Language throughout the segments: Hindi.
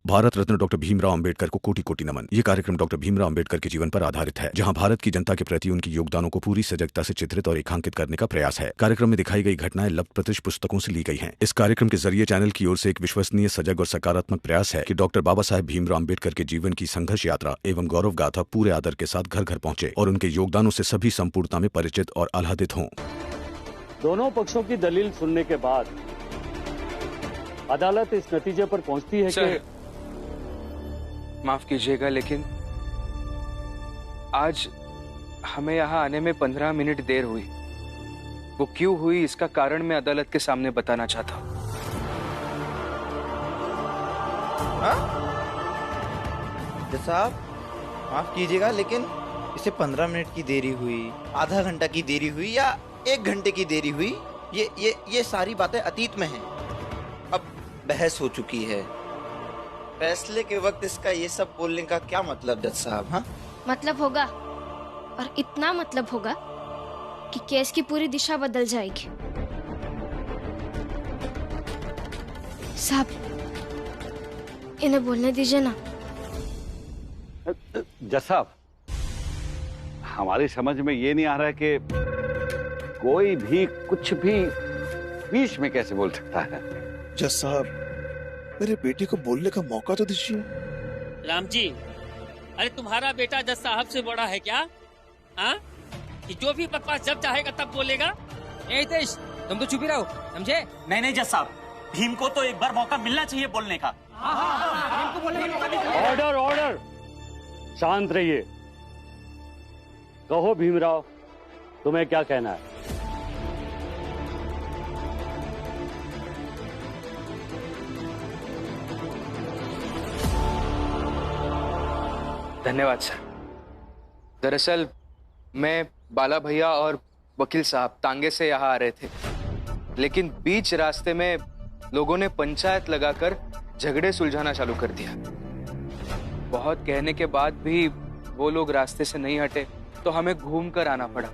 भारत रत्न डॉक्टर भीमराव अंबेडकर को कोटि कोटि नमन। ये कार्यक्रम डॉक्टर भीमराव अंबेडकर के जीवन पर आधारित है, जहां भारत की जनता के प्रति उनके योगदानों को पूरी सजगता से चित्रित और रेखांकित करने का प्रयास है। कार्यक्रम में दिखाई गई घटनाएं लब्ध प्रतिष्ठ पुस्तकों से ली गई हैं। इस कार्यक्रम के जरिए चैनल की ओर से एक विश्वसनीय, सजग और सकारात्मक प्रयास है कि डॉक्टर बाबा साहेब भीमराव अंबेडकर के जीवन की संघर्ष यात्रा एवं गौरव गाथा पूरे आदर के साथ घर घर पहुंचे और उनके योगदानों से सभी संपूर्णता में परिचित और आह्लादित हों। दोनों पक्षों की दलील सुनने के बाद अदालत इस नतीजे पर पहुंचती है कि माफ कीजिएगा, लेकिन आज हमें यहाँ आने में 15 मिनट देर हुई। वो क्यों हुई इसका कारण मैं अदालत के सामने बताना चाहता हूँ। साहब माफ कीजिएगा, लेकिन इसे 15 मिनट की देरी हुई, आधा घंटा की देरी हुई या 1 घंटे की देरी हुई, ये सारी बातें अतीत में हैं। अब बहस हो चुकी है। फैसले के वक्त इसका ये सब बोलने का क्या मतलब जज साहब? हाँ, मतलब होगा, और इतना मतलब होगा कि केस की पूरी दिशा बदल जाएगी। साहब, इन्हें बोलने दीजिए ना। जज साहब, हमारी समझ में ये नहीं आ रहा है कि कोई भी कुछ भी बीच में कैसे बोल सकता है। जज साहब, मेरे बेटे को बोलने का मौका तो दीजिए। राम जी, अरे तुम्हारा बेटा जज साहब से बड़ा है क्या? हाँ, कि जो भी बकवास जब चाहेगा तब बोलेगा। ए हितेश, तुम तो चुप ही रहो, समझे? नहीं जज साहब, भीम को तो एक बार मौका मिलना चाहिए बोलने का। ऑर्डर ऑर्डर, शांत रहिए। कहो भीमराव, तुम्हें क्या कहना है? धन्यवाद सर। दरअसल मैं बाला भैया और वकील साहब तांगे से यहाँ आ रहे थे, लेकिन बीच रास्ते में लोगों ने पंचायत लगाकर झगड़े सुलझाना चालू कर दिया। बहुत कहने के बाद भी वो लोग रास्ते से नहीं हटे, तो हमें घूम कर आना पड़ा।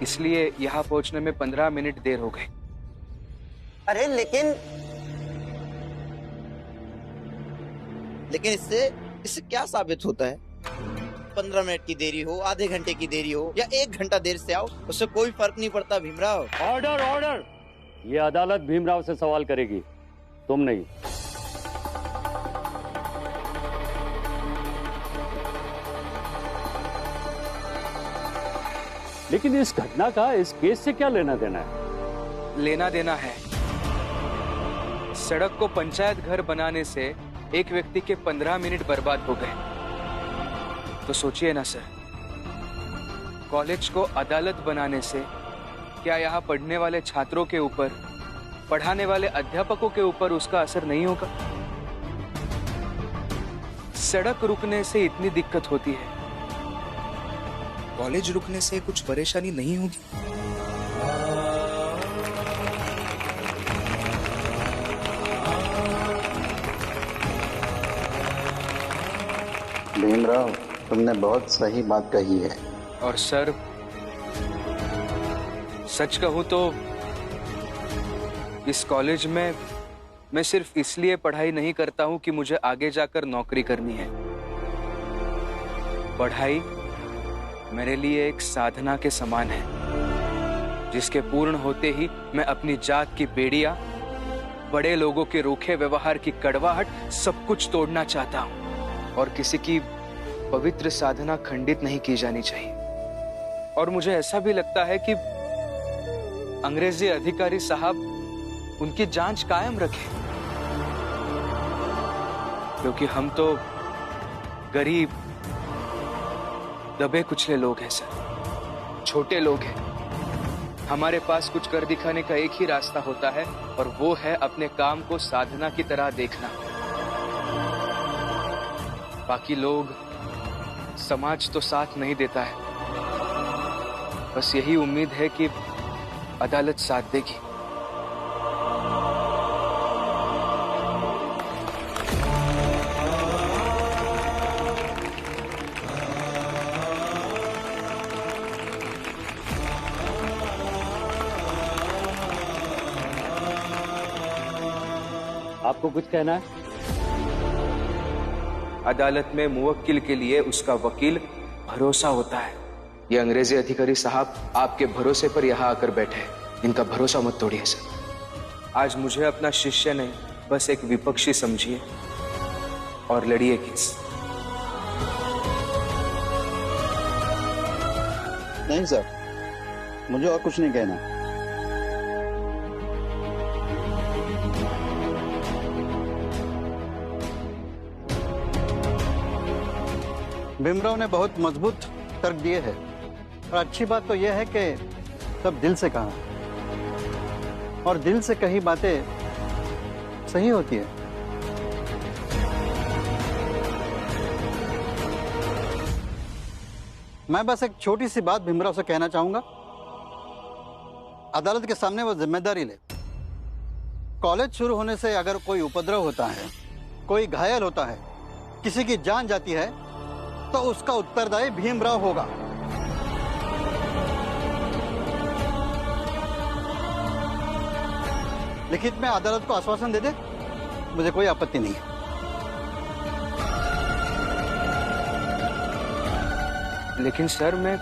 इसलिए यहाँ पहुंचने में 15 मिनट देर हो गई। अरे लेकिन इससे क्या साबित होता है? 15 मिनट की देरी हो, आधे घंटे की देरी हो या 1 घंटा देर से आओ, उससे कोई फर्क नहीं पड़ता भीमराव। ऑर्डर ऑर्डर, ये अदालत भीमराव से सवाल करेगी, तुम नहीं। लेकिन इस घटना का इस केस से क्या लेना देना है? लेना देना है। सड़क को पंचायत घर बनाने से एक व्यक्ति के 15 मिनट बर्बाद हो गए। तो सोचिए ना सर, कॉलेज को अदालत बनाने से क्या यहाँ पढ़ने वाले छात्रों के ऊपर, पढ़ाने वाले अध्यापकों के ऊपर उसका असर नहीं होगा? सड़क रुकने से इतनी दिक्कत होती है, कॉलेज रुकने से कुछ परेशानी नहीं होगी? भीमराव, तुमने बहुत सही बात कही है। और सर, सच कहूं तो इस कॉलेज में मैं सिर्फ इसलिए पढ़ाई नहीं करता हूं कि मुझे आगे जाकर नौकरी करनी है। पढ़ाई मेरे लिए एक साधना के समान है, जिसके पूर्ण होते ही मैं अपनी जात की बेड़ियां, बड़े लोगों के रूखे व्यवहार की कड़वाहट सब कुछ तोड़ना चाहता हूं। और किसी की पवित्र साधना खंडित नहीं की जानी चाहिए। और मुझे ऐसा भी लगता है कि अंग्रेजी अधिकारी साहब उनकी जांच कायम रखें, क्योंकि हम तो गरीब, दबे कुचले लोग हैं सर, छोटे लोग हैं। हमारे पास कुछ कर दिखाने का एक ही रास्ता होता है, और वो है अपने काम को साधना की तरह देखना। बाकी लोग, समाज तो साथ नहीं देता है। बस यही उम्मीद है कि अदालत साथ देगी। आपको कुछ कहना है? अदालत में मुवक्किल के लिए उसका वकील भरोसा होता है। ये अंग्रेजी अधिकारी साहब आपके भरोसे पर यहाँ आकर बैठे हैं, इनका भरोसा मत तोड़िए सर। आज मुझे अपना शिष्य नहीं, बस एक विपक्षी समझिए और लड़िए केस। नहीं सर, मुझे और कुछ नहीं कहना। भीमराव ने बहुत मजबूत तर्क दिए हैं और अच्छी बात तो यह है कि सब दिल से कहा और दिल से कही बातें सही होती है। मैं बस एक छोटी सी बात भीमराव से कहना चाहूंगा। अदालत के सामने वो जिम्मेदारी ले। कॉलेज शुरू होने से अगर कोई उपद्रव होता है, कोई घायल होता है, किसी की जान जाती है, तो उसका उत्तरदायी भीमराव होगा। लिखित में अदालत को आश्वासन दे दे, मुझे कोई आपत्ति नहीं है। लेकिन सर, मैं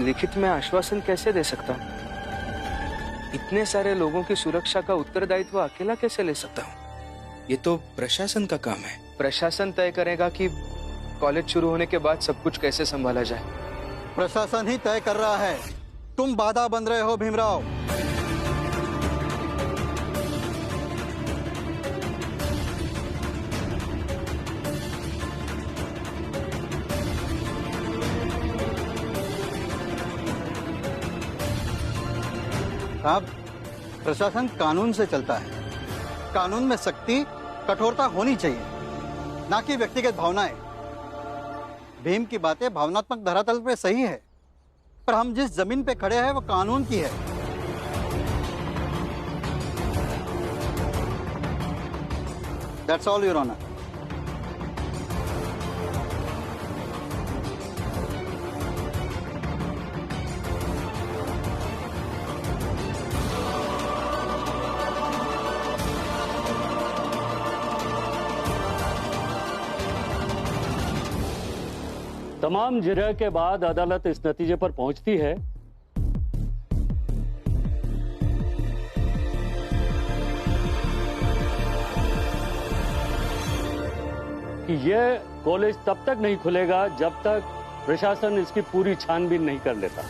लिखित में आश्वासन कैसे दे सकता हूँ? इतने सारे लोगों की सुरक्षा का उत्तरदायित्व अकेला कैसे ले सकता हूँ? ये तो प्रशासन का काम है। प्रशासन तय करेगा कि कॉलेज शुरू होने के बाद सब कुछ कैसे संभाला जाए। प्रशासन ही तय कर रहा है, तुम बाधा बन रहे हो भीमराव। साहब, प्रशासन कानून से चलता है। कानून में सख्ती, कठोरता होनी चाहिए, ना कि व्यक्तिगत भावनाएं। भीम की बातें भावनात्मक धरातल पे सही है, पर हम जिस जमीन पे खड़े हैं वो कानून की है। That's all, Your Honor. तमाम जिरह के बाद अदालत इस नतीजे पर पहुंचती है कि यह कॉलेज तब तक नहीं खुलेगा जब तक प्रशासन इसकी पूरी छानबीन नहीं कर लेता।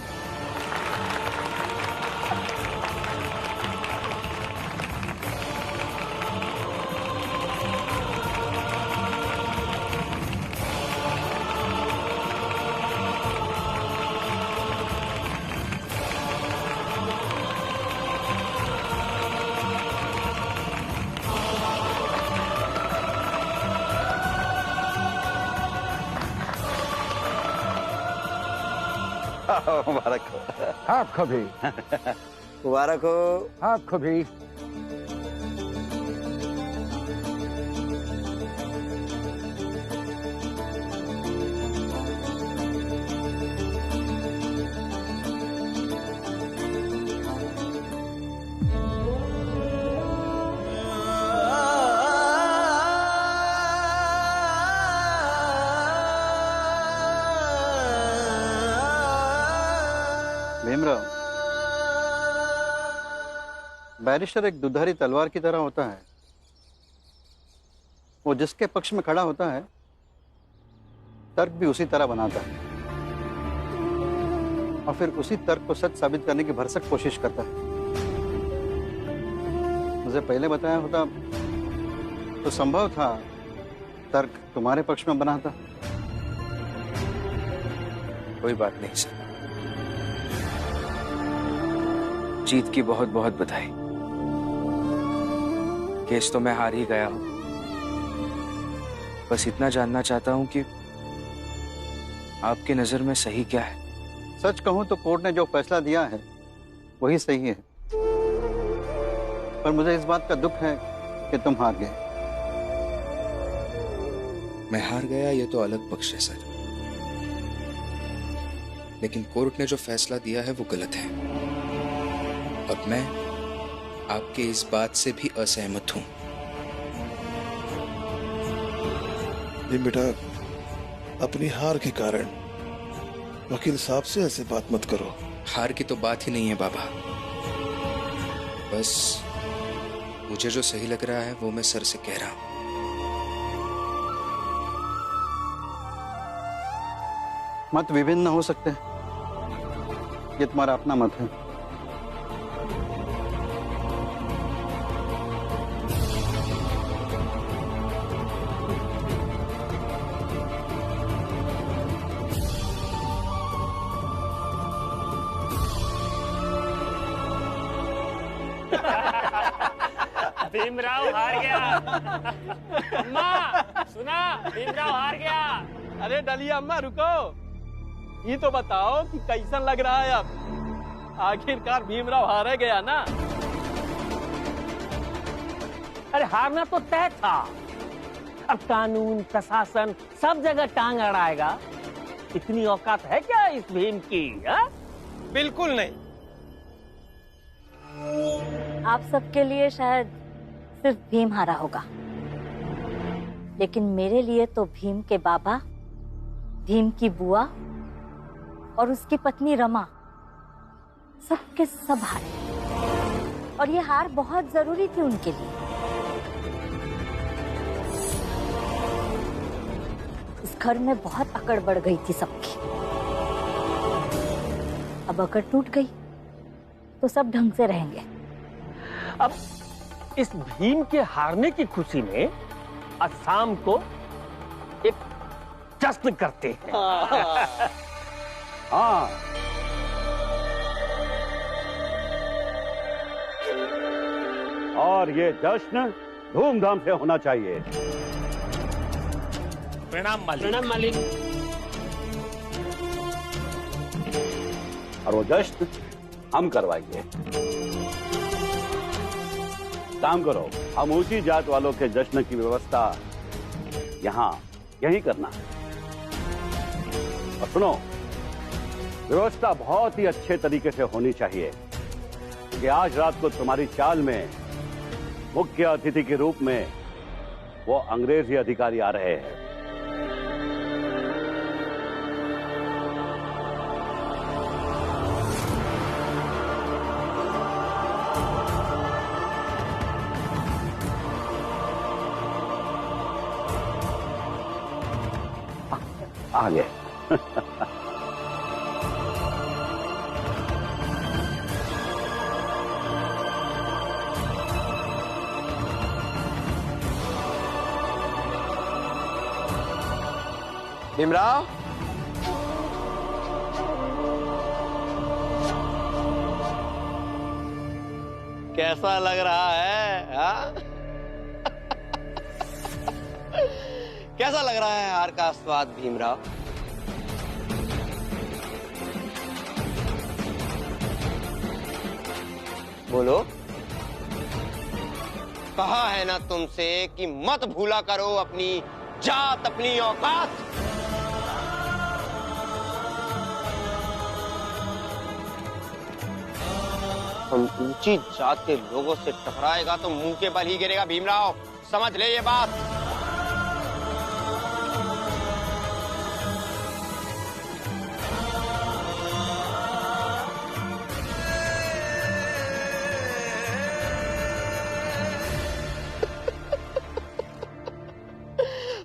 मुबारक हो। आपको भी मुबारक हो। आपको भी। भीमराव, बैरिस्टर एक दुधारी तलवार की तरह होता है। वो जिसके पक्ष में खड़ा होता है, तर्क भी उसी तरह बनाता है और फिर उसी तर्क को सच साबित करने की भरसक कोशिश करता है। मुझे पहले बताया होता तो संभव था तर्क तुम्हारे पक्ष में बनाता। कोई बात नहीं सर, जीत की बहुत बहुत बधाई। केस तो मैं हार ही गया हूं, बस इतना जानना चाहता हूं कि आपकी नजर में सही क्या है। सच कहूं तो कोर्ट ने जो फैसला दिया है वही सही है, पर मुझे इस बात का दुख है कि तुम हार गए। मैं हार गया ये तो अलग पक्ष है सर, लेकिन कोर्ट ने जो फैसला दिया है वो गलत है। अब मैं आपके इस बात से भी असहमत हूं। भीम बेटा, अपनी हार के कारण वकील साहब से ऐसे बात मत करो। हार की तो बात ही नहीं है बाबा, बस मुझे जो सही लग रहा है वो मैं सर से कह रहा हूं। मत विभिन्न हो सकते, ये तुम्हारा अपना मत है। भीमराव हार गया। अम्मा सुना, भीमराव हार गया। अरे डलिया अम्मा रुको, ये तो बताओ कि कैसन लग रहा है अब। आखिरकार भीमराव हार गया ना। अरे हारना तो तय था। अब कानून प्रशासन सब जगह टांग अड़ाएगा। इतनी औकात है क्या इस भीम की? बिल्कुल नहीं। आप सबके लिए शायद सिर्फ भीम हारा होगा, लेकिन मेरे लिए तो भीम के बाबा, भीम की बुआ और उसकी पत्नी रमा सबके सब हारे। और ये हार बहुत जरूरी थी उनके लिए। इस घर में बहुत अकड़ बढ़ गई थी सबकी। अब अकड़ टूट गई तो सब ढंग से रहेंगे। अब इस भीम के हारने की खुशी में आज शाम को एक जश्न करते हैं। हाँ, और ये जश्न धूमधाम से होना चाहिए। प्रणाम मालिक। प्रणाम मालिक। और वो जश्न हम करवाएंगे। काम करो, हम ऊंची जात वालों के जश्न की व्यवस्था यही करना है। और सुनो, व्यवस्था बहुत ही अच्छे तरीके से होनी चाहिए कि आज रात को तुम्हारी चाल में मुख्य अतिथि के रूप में वो अंग्रेजी अधिकारी आ रहे हैं। आगे भीमराव, कैसा लग रहा है? हाँ? कैसा लग रहा है हार का स्वाद भीमराव? बोलो। कहा है ना तुमसे कि मत भूला करो अपनी जात, अपनी औकात। हम ऊंची जात के लोगों से टकराएगा तो मुंह के बल ही गिरेगा भीमराव, समझ ले ये बात।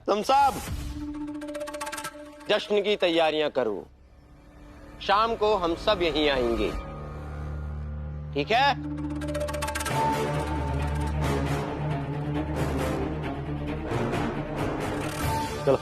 तुम सब जश्न की तैयारियां करो, शाम को हम सब यहीं आएंगे, ठीक है? चलो।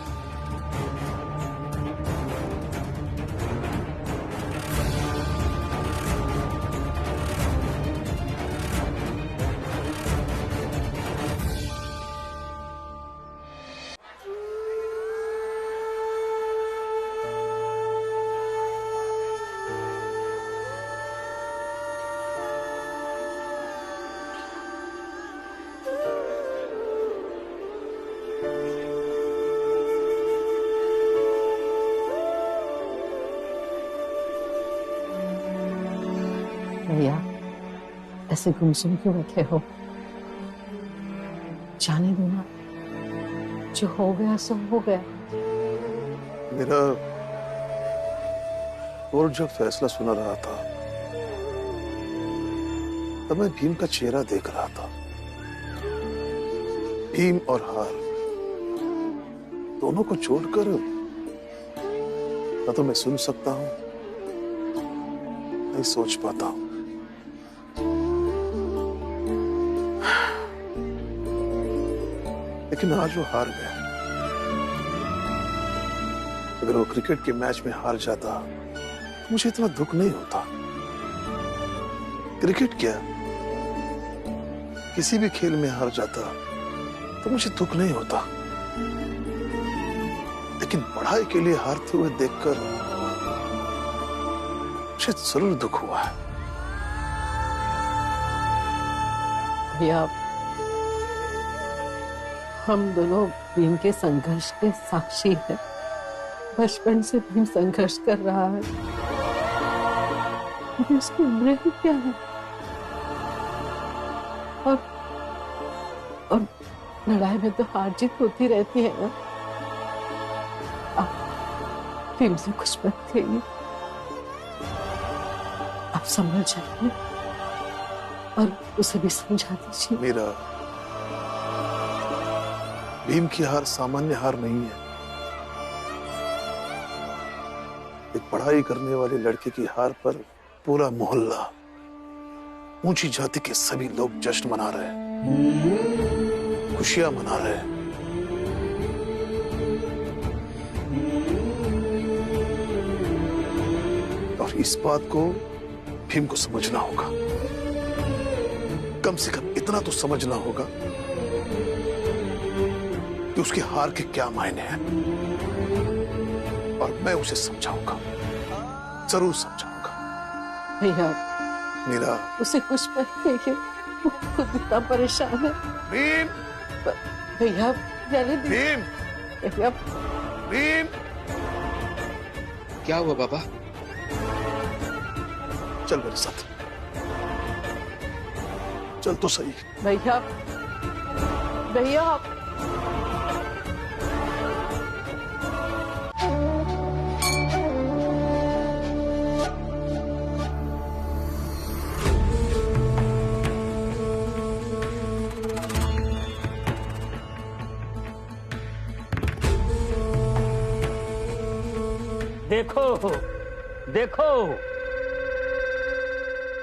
भैया, ऐसे गुमसुम क्यों बैठे हो? जाने दो ना, जो हो गया सो हो गया। मेरा और जब फैसला सुना रहा था तब मैं भीम का चेहरा देख रहा था। भीम और हार दोनों को छोड़कर न तो मैं सुन सकता हूं नहीं सोच पाता हूं। लेकिन आज वो हार गया। अगर वो क्रिकेट के मैच में हार जाता तो मुझे इतना दुख नहीं होता। क्रिकेट क्या, किसी भी खेल में हार जाता तो मुझे दुख नहीं होता। लेकिन पढ़ाई के लिए हारते हुए देखकर मुझे जरूर दुख हुआ है। भैया, हम दोनों भीम के संघर्ष के साक्षी हैं। बचपन से भीम संघर्ष कर रहा है। अभी उसकी उम्र ही क्या है? और लड़ाई में तो हार जीत होती रहती है ना। आप भीम से कुछ मत कहिए। आप संभल जाइए और उसे भी समझा दीजिए। मेरा भीम की हार सामान्य हार नहीं है। एक पढ़ाई करने वाले लड़के की हार पर पूरा मोहल्ला, ऊंची जाति के सभी लोग जश्न मना रहे हैं, खुशियां मना रहे हैं। और इस बात को भीम को समझना होगा। कम से कम इतना तो समझना होगा कि उसकी हार के क्या मायने हैं। और मैं उसे समझाऊंगा, जरूर समझाऊंगा। भैया, मेरा उसे कुछ मत कहिए, वो खुद इतना परेशान है। भीम, भैया जाने दीजिए। भीम, भैया, भीम, क्या हुआ बाबा? चल मेरे साथ, चल तो सही। भैया, भैया, देखो देखो,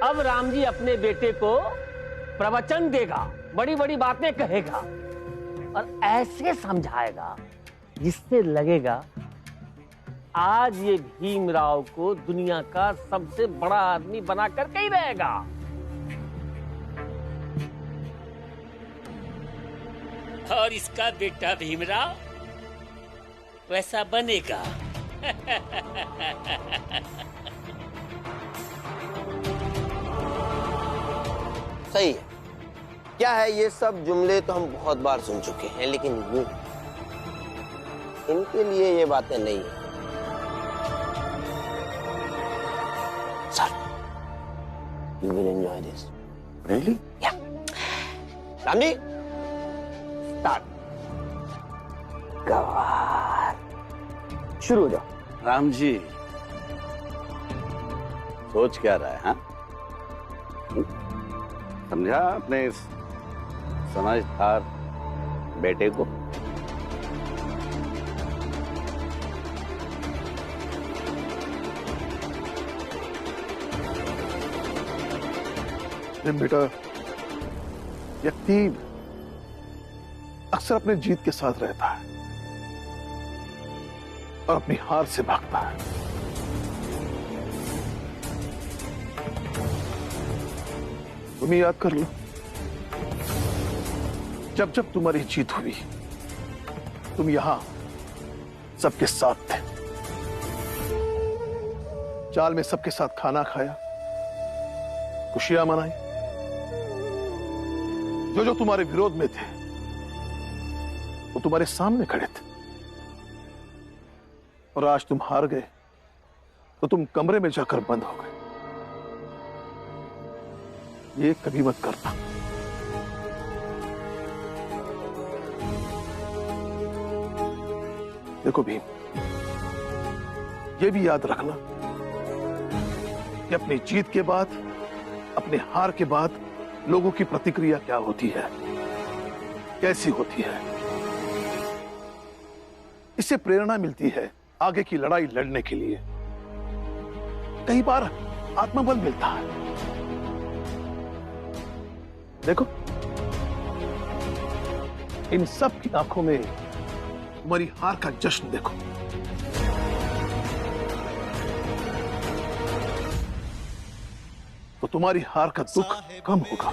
अब राम जी अपने बेटे को प्रवचन देगा, बड़ी बड़ी बातें कहेगा और ऐसे समझाएगा जिससे लगेगा आज ये भीमराव को दुनिया का सबसे बड़ा आदमी बना करके ही रहेगा। और इसका बेटा भीमराव वैसा बनेगा। सही है। क्या है, ये सब जुमले तो हम बहुत बार सुन चुके हैं, लेकिन यूं इनके लिए ये बातें नहीं है। Sir, you will enjoy this. Really? Yeah. Ram ji, start. गवार, शुरू हो जाओ। राम जी, सोच क्या रहा है? हाँ, समझा अपने इस समझदार बेटे को? बेटा, व्यक्ति अक्सर अपने जीत के साथ रहता है और अपनी हार से भागता है। तुम याद कर लो, जब जब तुम्हारी जीत हुई तुम यहां सबके साथ थे। चाल में सबके साथ खाना खाया, खुशियां मनाई। जो तुम्हारे विरोध में थे वो तुम्हारे सामने खड़े थे। और आज तुम हार गए तो तुम कमरे में जाकर बंद हो गए। ये कभी मत करना। देखो भीम, ये भी याद रखना कि अपनी जीत के बाद, अपने हार के बाद लोगों की प्रतिक्रिया क्या होती है, कैसी होती है। इससे प्रेरणा मिलती है आगे की लड़ाई लड़ने के लिए। कई बार आत्मबल मिलता है। देखो, इन सब की आंखों में तुम्हारी हार का जश्न देखो। तो तुम्हारी हार का दुख कम होगा।